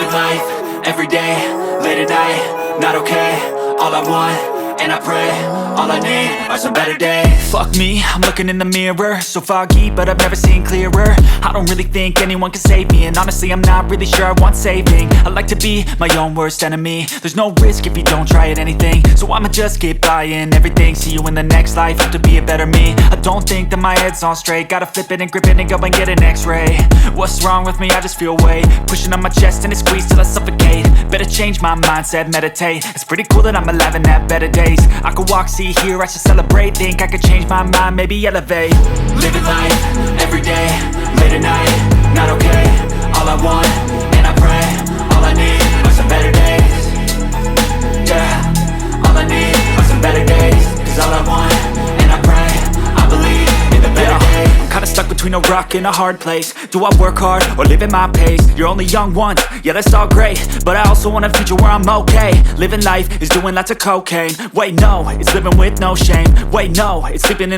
Living life, everyday, late at night, not okay. All I want, and I pray, all I need are some better days. Fuck me, I'm looking in the mirror, so foggy, but I've never seen clearer. I don't really think anyone can save me, and honestly I'm not really sure I want saving. I like to be my own worst enemy. There's no risk if you don't try at anything, so I'ma just keep buying everything. See you in the next life, have to be a better me. I don't think that my head's on straight, gotta flip it and grip it and go and get an x-ray. What's wrong with me? I just feel weight pushing on my chest and it squeezes till I suffocate. Better change my mindset, meditate. It's pretty cool that I'm alive and have better days. I could walk, see, hear, I should celebrate. Think I could change my mind, maybe elevate. Living life, everyday, late at night, not okay. All I want, and I pray, all I need are some better days. Yeah, all I need are some better days. Cause all I want, and I pray, I believe in the better days. I'm kinda stuck between a rock and a hard place. Do I work hard or live at my pace? You're only young once, yeah that's all great, but I also want a future where I'm okay. Living life is doing lots of cocaine. Wait no, it's living with no shame. Wait no, it's sleeping in